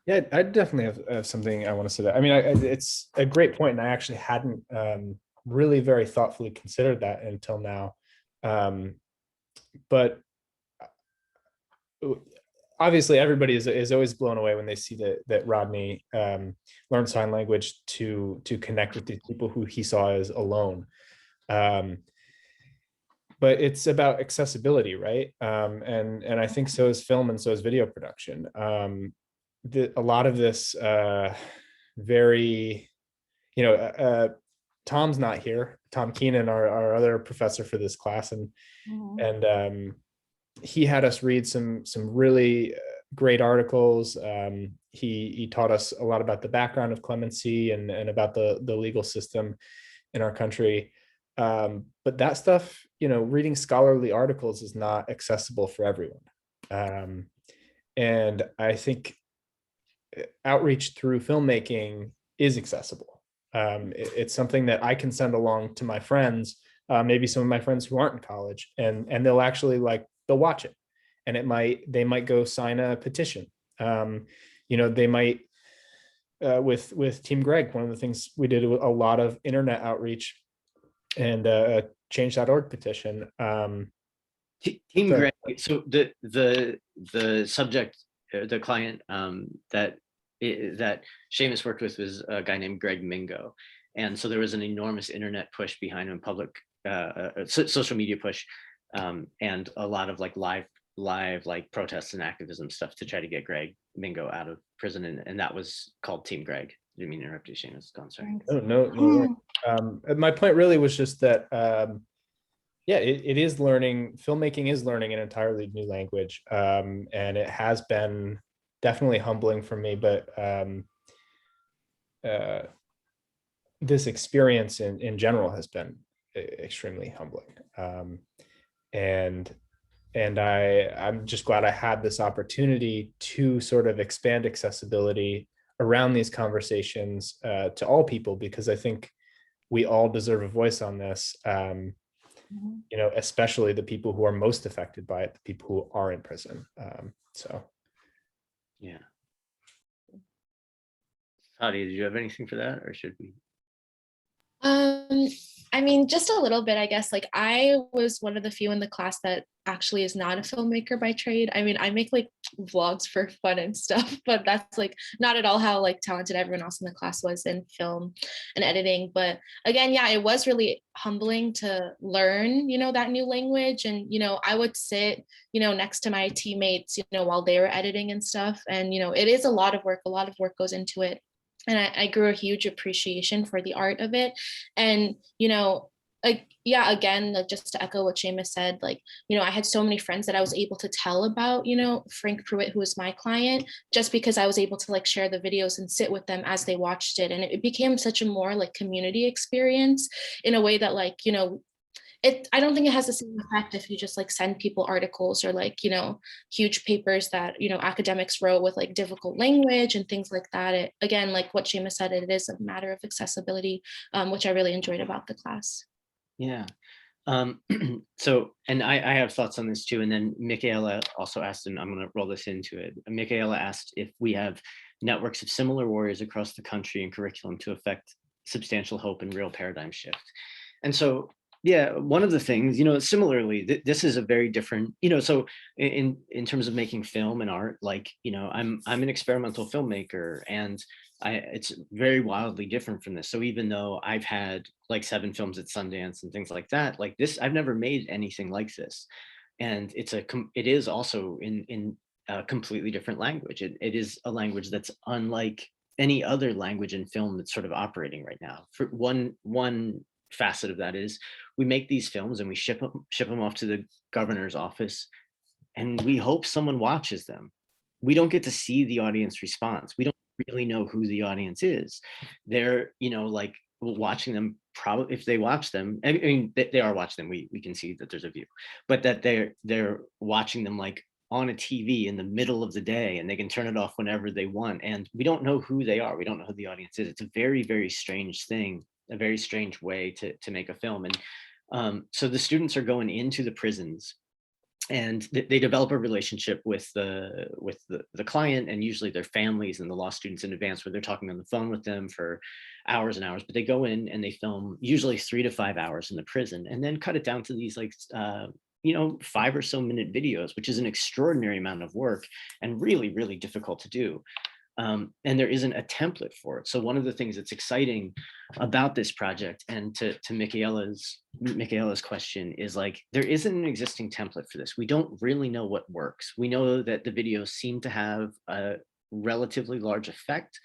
Yeah, I definitely have something I want to say that. I mean, it's a great point, and I actually hadn't really very thoughtfully considered that until now. But obviously, everybody is always blown away when they see that Rodney learned sign language to connect with the people who he saw as alone. But it's about accessibility, right? And I think so is film, and so is video production. A lot of this very, you know, Tom's not here. Tom Keenan, our other professor for this class, and he had us read some really great articles. He taught us a lot about the background of clemency and about the legal system in our country. But that stuff, you know, reading scholarly articles is not accessible for everyone. And I think outreach through filmmaking is accessible. It's something that I can send along to my friends, maybe some of my friends who aren't in college, and they'll actually they'll watch it, and they might go sign a petition. You know, they might, with Team Greg, one of the things we did a lot of internet outreach and change.org petition. Team Greg. So the subject, the client that Seamus worked with was a guy named Greg Mingo, and so there was an enormous internet push behind him, public social media push, and a lot of live protests and activism stuff to try to get Greg Mingo out of prison, and that was called Team Greg. I didn't mean to interrupt you, Seamus. Go on, sorry. Oh, no. My point really was just that, yeah, it is learning. Filmmaking is learning an entirely new language, and it has been definitely humbling for me. But this experience in general has been extremely humbling, and I'm just glad I had this opportunity to sort of expand accessibility around these conversations to all people, because I think we all deserve a voice on this. Mhm. you know, especially the people who are most affected by it, the people who are in prison. So. Yeah. Sadia, did you have anything for that, or should we? I mean, just a little bit, I guess. Like, I was one of the few in the class that actually is not a filmmaker by trade. I mean, I make like vlogs for fun and stuff, but that's like not at all how like talented everyone else in the class was in film and editing. But again, yeah, it was really humbling to learn, you know, that new language. And, you know, I would sit, you know, next to my teammates, you know, while they were editing and stuff. And, you know, it is a lot of work. A lot of work goes into it. And I grew a huge appreciation for the art of it. And, you know, like, yeah, again, like just to echo what Seamus said, like, you know, I had so many friends that I was able to tell about, you know, Frank Pruitt, who was my client, just because I was able to like share the videos and sit with them as they watched it. And it became such a more like community experience in a way that, like, you know, I don't think it has the same effect if you just like send people articles or like, you know, huge papers that, you know, academics wrote with like difficult language and things like that. It, again, like what Seamus said, it is a matter of accessibility, which I really enjoyed about the class. Yeah. So, and I have thoughts on this too. And then Michaela also asked, and I'm going to roll this into it. Michaela asked if we have networks of similar warriors across the country and curriculum to affect substantial hope and real paradigm shift. And so, yeah, one of the things, you know, similarly, this is a very different, you know, so in terms of making film and art, like, you know, I'm an experimental filmmaker, and it's very wildly different from this. So even though I've had like 7 films at Sundance and things like that, like this, I've never made anything like this. And it is also in a completely different language. It is a language that's unlike any other language in film that's sort of operating right now. For one facet of that is we make these films and we ship them off to the governor's office, and we hope someone watches them. We don't get to see the audience response. We don't really know who the audience is. They're, you know, like watching them, probably if they watch them, I mean, they are watching them, we can see that there's a view, but that they're watching them like on a TV in the middle of the day, and they can turn it off whenever they want. And we don't know who they are. We don't know who the audience is. It's a very, very strange thing, a very strange way to make a film. And so the students are going into the prisons, and they develop a relationship with the client, and usually their families and the law students in advance, where they're talking on the phone with them for hours and hours. But they go in and they film usually 3 to 5 hours in the prison, and then cut it down to these like you know, 5 or so minute videos, which is an extraordinary amount of work and really, really difficult to do. And there isn't a template for it. So one of the things that's exciting about this project, and to Michaela's question, is like there isn't an existing template for this. We don't really know what works. We know that the videos seem to have a relatively large effect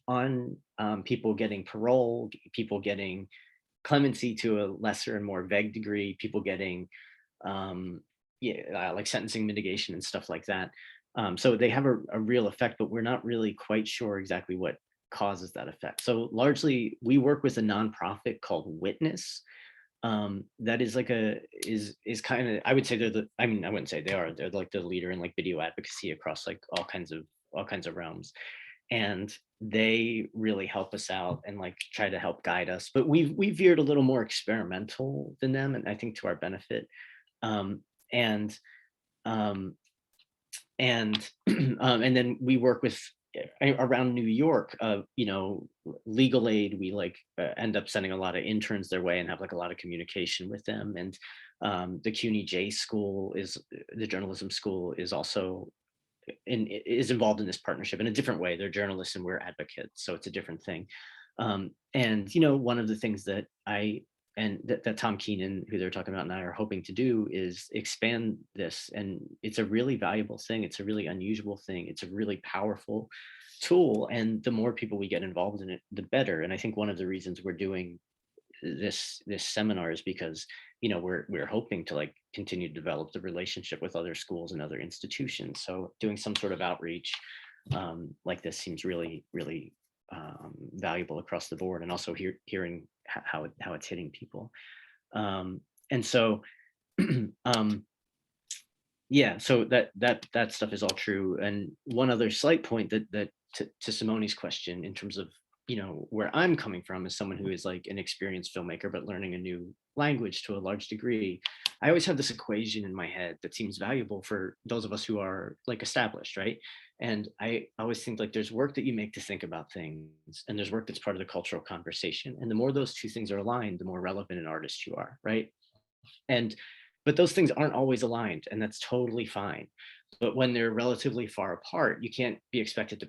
on people getting parole, people getting clemency to a lesser and more vague degree, people getting like sentencing mitigation and stuff like that. So they have a real effect, but we're not really quite sure exactly what causes that effect. So largely we work with a nonprofit called Witness. That is like is kind of, I would say I mean, I wouldn't say they're like the leader in like video advocacy across like all kinds of realms. And they really help us out and like try to help guide us. But we veered a little more experimental than them, and I think to our benefit. And and then we work with around New York, you know, legal aid. We like end up sending a lot of interns their way and have like a lot of communication with them. And the CUNY J school, is the journalism school, is also is involved in this partnership in a different way. They're journalists and we're advocates, so it's a different thing. And you know, one of the things that that Tom Keenan, who they're talking about, and I are hoping to do is expand this. And it's a really valuable thing. It's a really unusual thing. It's a really powerful tool. And the more people we get involved in it, the better. And I think one of the reasons we're doing this seminar is because, you know, we're hoping to like continue to develop the relationship with other schools and other institutions. So doing some sort of outreach like this seems really, really valuable across the board, and also hearing how it's hitting people. And so yeah, so that stuff is all true. And one other slight point that to Simone's question in terms of you know, where I'm coming from as someone who is like an experienced filmmaker, but learning a new language to a large degree, I always have this equation in my head that seems valuable for those of us who are like established, right? And I always think like there's work that you make to think about things, and there's work that's part of the cultural conversation. And the more those two things are aligned, the more relevant an artist you are, right? And but those things aren't always aligned, and that's totally fine. But when they're relatively far apart, you can't be expected to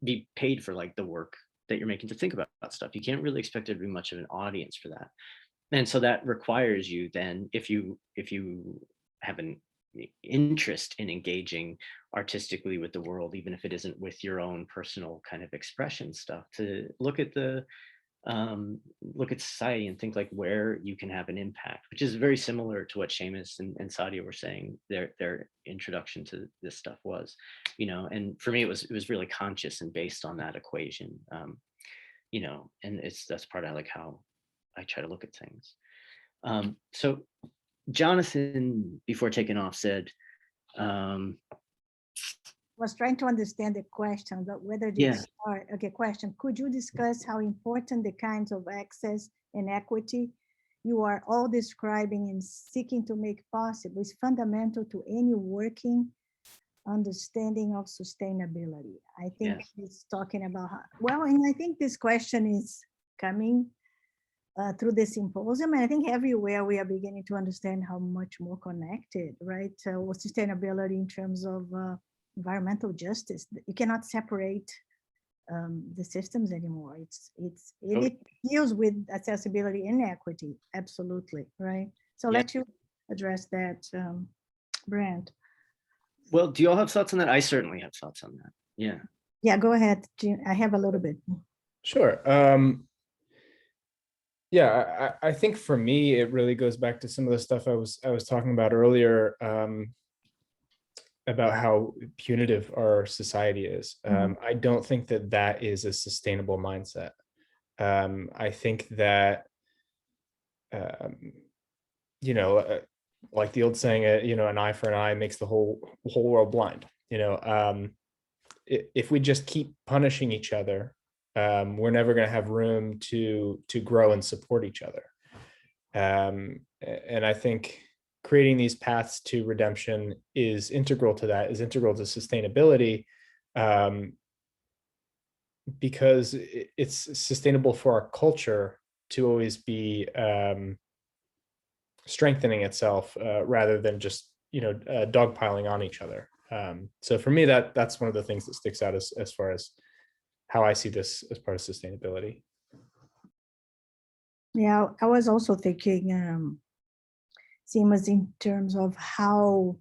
be paid for like the work that you're making to think about stuff. You can't really expect there to be much of an audience for that. And so that requires you then, if you have an interest in engaging artistically with the world, even if it isn't with your own personal kind of expression stuff, to look at society and think like where you can have an impact, which is very similar to what Seamus and Sadia were saying their introduction to this stuff was, you know. And for me, it was really conscious and based on that equation, you know. And that's part of like how I try to look at things. So Jonathan, before taking off, said, Was trying to understand the question, but whether this Yeah. Okay, question. Could you discuss how important the kinds of access and equity you are all describing and seeking to make possible is fundamental to any working understanding of sustainability? I think he's talking about well, and I think this question is coming through the symposium, and I think everywhere we are beginning to understand how much more connected, right? With sustainability in terms of environmental justice. You cannot separate the systems anymore. It deals with accessibility and equity, absolutely, right? So let you address that, Brent. Well, do you all have thoughts on that? I certainly have thoughts on that. Yeah. Yeah, go ahead. I have a little bit. Sure. Yeah, I think for me, it really goes back to some of the stuff I was talking about earlier, about how punitive our society is. I don't think that is a sustainable mindset. I think that, you know, like the old saying, you know, an eye for an eye makes the whole world blind. You know, if we just keep punishing each other, we're never going to have room to grow and support each other. And I think creating these paths to redemption is integral to that, is integral to sustainability, because it's sustainable for our culture to always be strengthening itself, rather than just, you know, dogpiling on each other. So for me, that's one of the things that sticks out as far as how I see this as part of sustainability. Yeah, I was also thinking, Seamus, in terms of how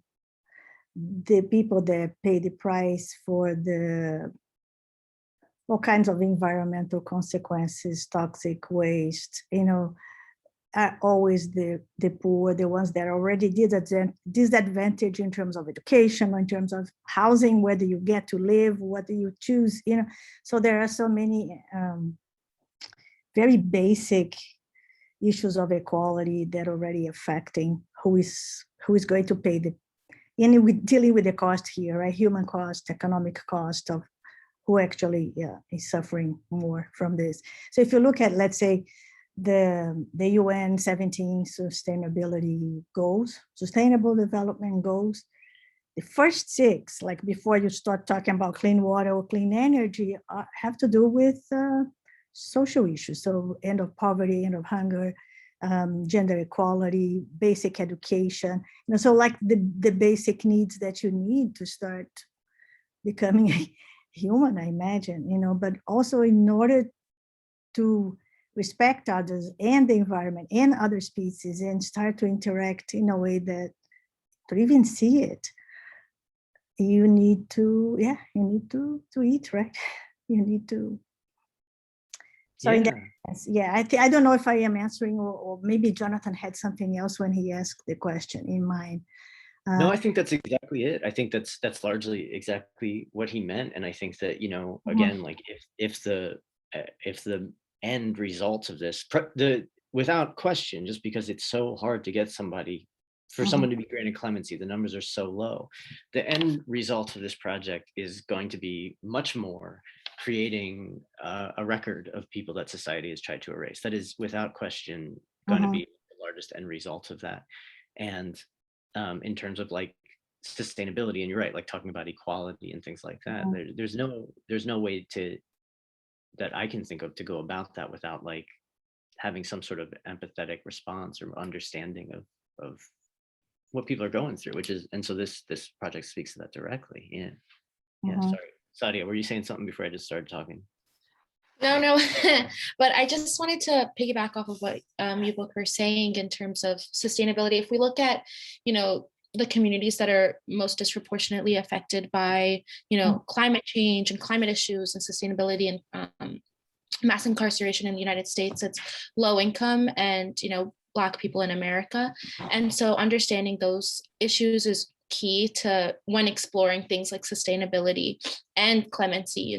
the people that pay the price for all kinds of environmental consequences, toxic waste, you know, are always the poor, the ones that are already disadvantaged in terms of education, or in terms of housing, whether you get to live, whether you choose, you know. So there are so many very basic issues of equality that are already affecting who is going to pay dealing with the cost here, right? Human cost, economic cost of who actually is suffering more from this. So if you look at, let's say, the UN 17 sustainability goals, sustainable development goals, the first 6, like before you start talking about clean water or clean energy, have to do with social issues. So end of poverty, end of hunger, gender equality, basic education, you know, so like the basic needs that you need to start becoming human, I imagine, you know. But also, in order to respect others and the environment and other species and start to interact in a way that to even see it, you need to eat, right? You need to. So in that sense, I don't know if I am answering, or maybe Jonathan had something else when he asked the question in mind. No, I think that's exactly it. I think that's largely exactly what he meant. And I think that, you know, again, like if the end results of this, without question, just because it's so hard to get somebody, for someone to be granted clemency, the numbers are so low. The end result of this project is going to be much more creating a record of people that society has tried to erase. That is without question going to be the largest end result of that. And in terms of like sustainability, and you're right, like talking about equality and things like that, there's no way to that I can think of to go about that without like having some sort of empathetic response or understanding of what people are going through, which is, and so this project speaks to that directly. Yeah. Sorry, Sadia, were you saying something before I just started talking? No, but I just wanted to piggyback off of what you both were saying in terms of sustainability. If we look at, the communities that are most disproportionately affected by, climate change and climate issues and sustainability and mass incarceration in the United States, it's low income and, Black people in America. And so understanding those issues is key to when exploring things like sustainability and clemency,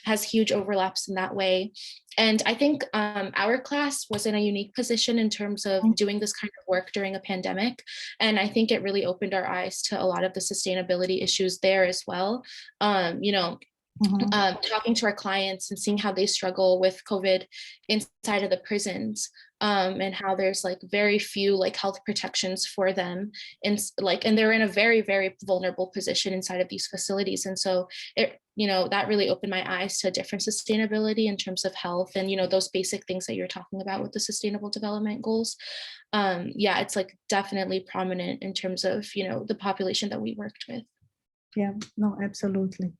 has huge overlaps in that way. And I think our class was in a unique position in terms of doing this kind of work during a pandemic. And I think it really opened our eyes to a lot of the sustainability issues there as well. Talking to our clients and seeing how they struggle with COVID inside of the prisons, and how there's like very few like health protections for them, and they're in a very, very vulnerable position inside of these facilities. And so it, that really opened my eyes to different sustainability in terms of health and, those basic things that you're talking about with the Sustainable Development Goals. Yeah, it's like definitely prominent in terms of, the population that we worked with. Yeah, no, absolutely.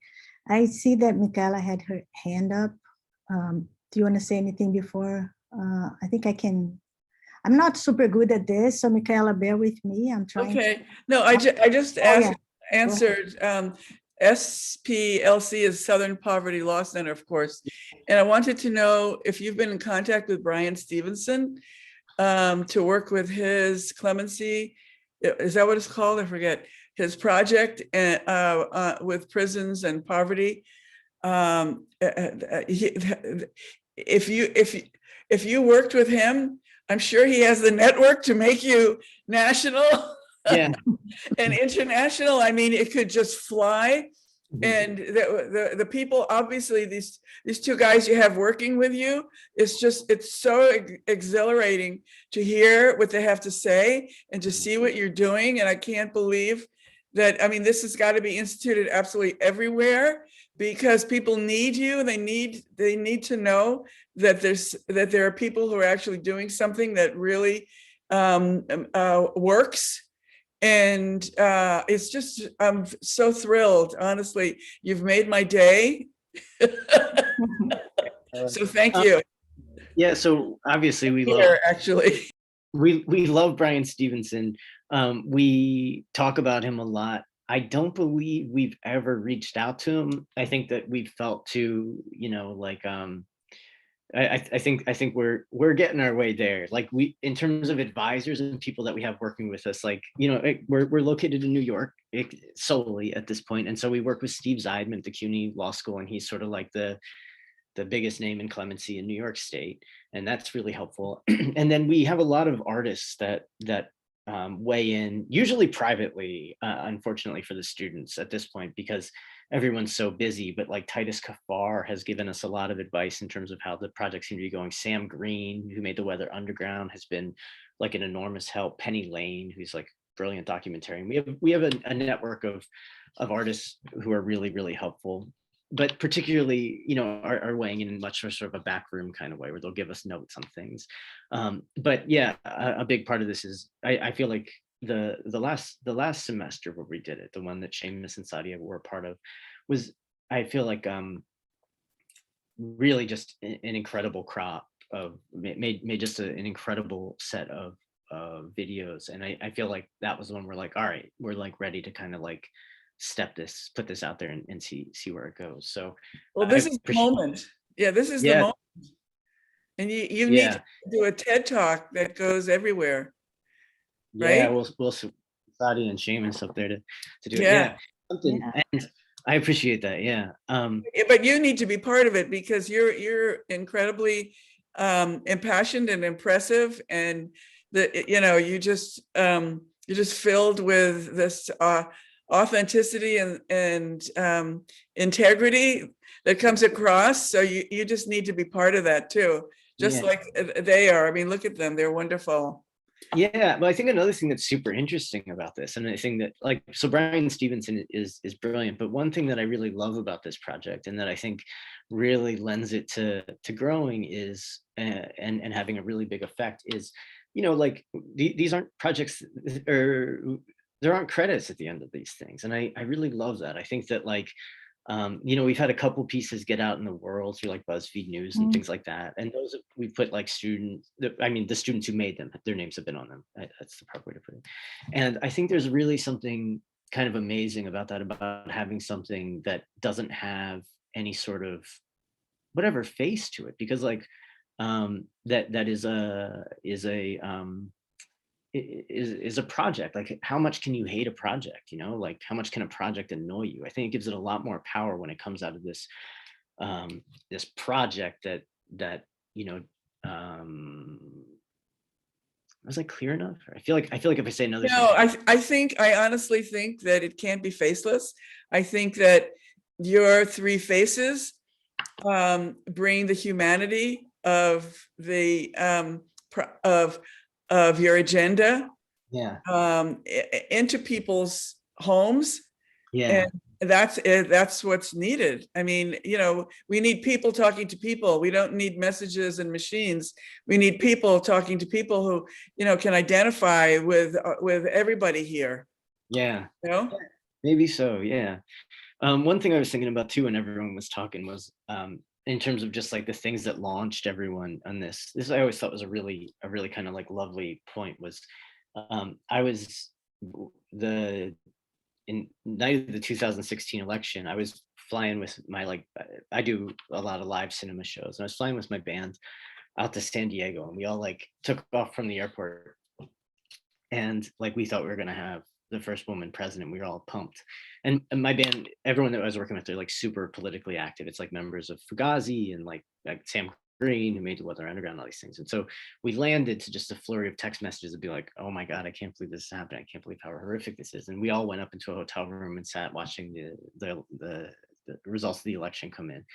I see that Michaela had her hand up. Do you want to say anything before? I think I can. I'm not super good at this, so Michaela, bear with me. I'm trying. Okay. No, I just answered. SPLC is Southern Poverty Law Center, of course. And I wanted to know if you've been in contact with Brian Stevenson to work with his clemency. Is that what it's called? I forget. His project with prisons and poverty. If you worked with him, I'm sure he has the network to make you national and international. I mean, it could just fly. And the people, obviously, these two guys you have working with you, it's so exhilarating to hear what they have to say and to see what you're doing. And I can't believe that, I mean, this has got to be instituted absolutely everywhere, because people need you. They need to know that there are people who are actually doing something that really works. And it's just, I'm so thrilled, honestly. You've made my day. So thank you. Yeah, so obviously we love Brian Stevenson. We talk about him a lot. I don't believe we've ever reached out to him. I think that we've felt too, I think we're getting our way there. Like in terms of advisors and people that we have working with us, like, we're located in New York solely at this point. And so we work with Steve Zeidman at the CUNY Law School, and he's sort of like the biggest name in clemency in New York State. And that's really helpful. And then we have a lot of artists that weigh in, usually privately, unfortunately for the students at this point, because everyone's so busy. But like Titus Kafar has given us a lot of advice in terms of how the project seems to be going. Sam Green, who made The Weather Underground, has been like an enormous help. Penny Lane, who's like brilliant documentarian. We have a network of artists who are really, really helpful, but particularly, are weighing in much more sort of a backroom kind of way, where they'll give us notes on things. But yeah, a big part of this is, I feel like the last semester where we did it, the one that Seamus and Sadia were a part of, was, I feel like, really just an incredible crop of, made just an incredible set of videos. And I feel like that was the one we're like, all right, we're like ready to kind of like put this out there and see where it goes. So, well, this is the moment. Yeah, this is the moment. And you need to do a TED Talk that goes everywhere. Right? Yeah, we'll Sadia and Seamus up there to do it. Yeah. And I appreciate that. Yeah. But you need to be part of it, because you're incredibly impassioned and impressive, and you're just filled with this authenticity and integrity that comes across. So you just need to be part of that too, just Yeah. like they are. I mean, look at them, they're wonderful. Yeah, but I think another thing that's super interesting about this, and I think that like, so Brian Stevenson is brilliant, but one thing that I really love about this project and that I think really lends it to growing is and having a really big effect is, you know, like these aren't projects, or there aren't credits at the end of these things, and I really love that. I think that like, you know, we've had a couple pieces get out in the world through like BuzzFeed News and things like that. And those we put like students, I mean, the students who made them, their names have been on them. That's the proper way to put it. And I think there's really something kind of amazing about that, about having something that doesn't have any sort of whatever face to it, because like that is a project. Like, how much can you hate a project, you know, like how much can a project annoy you? I think it gives it a lot more power when it comes out of this this project that you know, was I clear enough? I feel like if I say another No, I honestly think that it can't be faceless. I think that your three faces bring the humanity of the of your agenda into people's homes. Yeah. And that's what's needed. I mean, you know, we need people talking to people. We don't need messages and machines. We need people talking to people who, you know, can identify with everybody here. Yeah. You know? Maybe so. Yeah. One thing I was thinking about too, when everyone was talking, was in terms of just like the things that launched everyone on this. This I always thought was a really kind of like lovely point, was I was in night of the 2016 election, I was flying with my, like, I do a lot of live cinema shows, and I was flying with my band out to San Diego, and we all like took off from the airport, and like we thought we were gonna have the first woman president. We were all pumped, and my band, everyone that I was working with, they're like super politically active. It's like members of Fugazi and like Sam Green, who made the Weather Underground, all these things. And so we landed to just a flurry of text messages to be like, oh my God, I can't believe this is happening. I can't believe how horrific this is. And we all went up into a hotel room and sat watching the results of the election come in.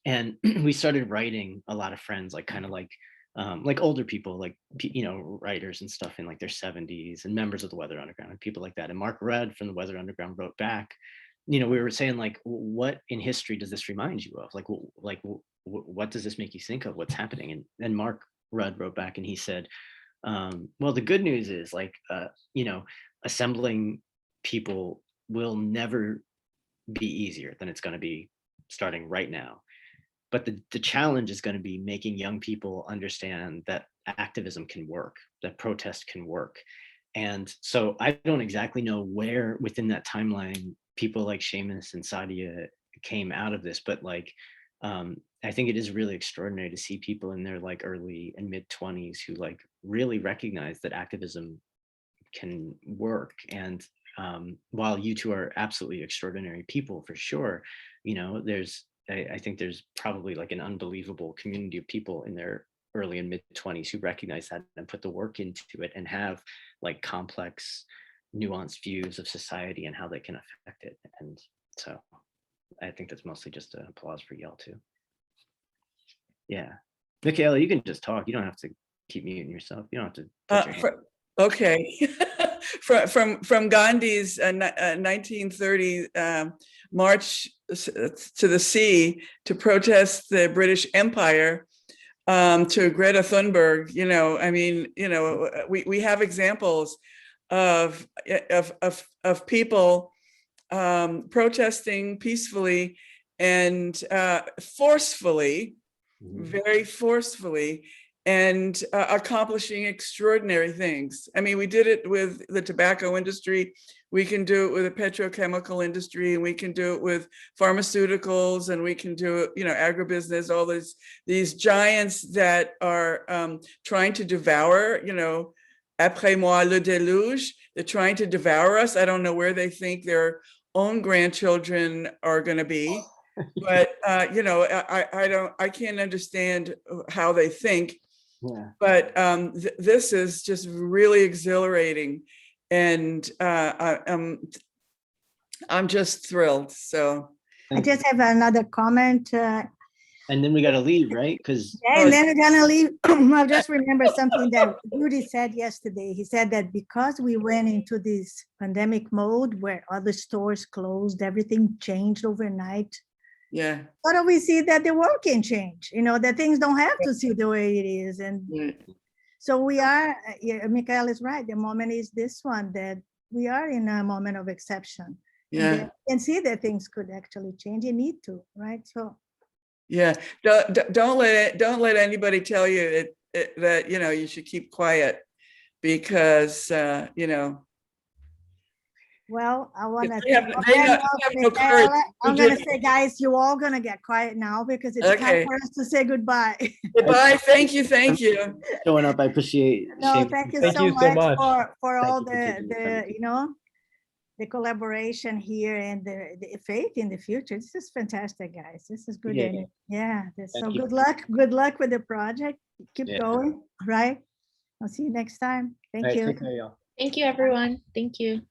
And we started writing, a lot of friends, like kind of like older people, like, you know, writers and stuff in like their 70s, and members of the Weather Underground and people like that. And Mark Rudd from the Weather Underground wrote back, you know, we were saying like, what in history does this remind you of? Like what does this make you think of? What's happening? And then Mark Rudd wrote back and he said, well, the good news is, like, you know, assembling people will never be easier than it's going to be starting right now. But the challenge is going to be making young people understand that activism can work, that protest can work. And so I don't exactly know where within that timeline people like Seamus and Sadia came out of this, but like, I think it is really extraordinary to see people in their like early and mid 20s who like really recognize that activism can work. And while you two are absolutely extraordinary people for sure, you know, I think there's probably like an unbelievable community of people in their early and mid 20s who recognize that and put the work into it and have like complex, nuanced views of society and how they can affect it. And so I think that's mostly just an applause for y'all too. Yeah. Michaela, you can just talk. You don't have to keep muting yourself. You don't have to. Okay. From Gandhi's 1930 march to the sea to protest the British Empire, to Greta Thunberg, you know, I mean, you know, we have examples of people protesting peacefully and forcefully, very forcefully, and accomplishing extraordinary things. I mean, we did it with the tobacco industry. We can do it with the petrochemical industry, and we can do it with pharmaceuticals, and we can do it, you know, agribusiness, all these giants that are trying to devour, you know, après moi le déluge. They're trying to devour us. I don't know where they think their own grandchildren are going to be, but you know, I can't understand how they think. Yeah. But this is just really exhilarating, and I'm just thrilled. So I just have another comment. And then we got to leave, right? Because Yeah, and then we're gonna leave. I just remember something that Rudy said yesterday. He said that because we went into this pandemic mode where other stores closed, everything changed overnight. Yeah. How do we see that the world can change? You know, that things don't have to see the way it is. And Right. so we are, yeah, Michael is right. The moment is this one, that we are in a moment of exception. And Yeah. that we can see that things could actually change. You need to, right? So Yeah. Don't let anybody tell you that, you know, you should keep quiet because, you know, well, I want to they have no courage. I'm going to say, guys, you all going to get quiet now because it's time Okay. for us to say goodbye. Goodbye. Thank you. Thank you. showing up, I appreciate. No, Seamus. thank you Thank so you so much much. for Thank all you for taking the time. you know, the collaboration here and the faith in the future. This is fantastic, guys. This is good. Yeah. energy. Yeah. So Thank you. good luck. Good luck with the project. Keep Yeah. going. Right. I'll see you next time. Thank All right, you. take care, y'all. Thank you, everyone. Thank you.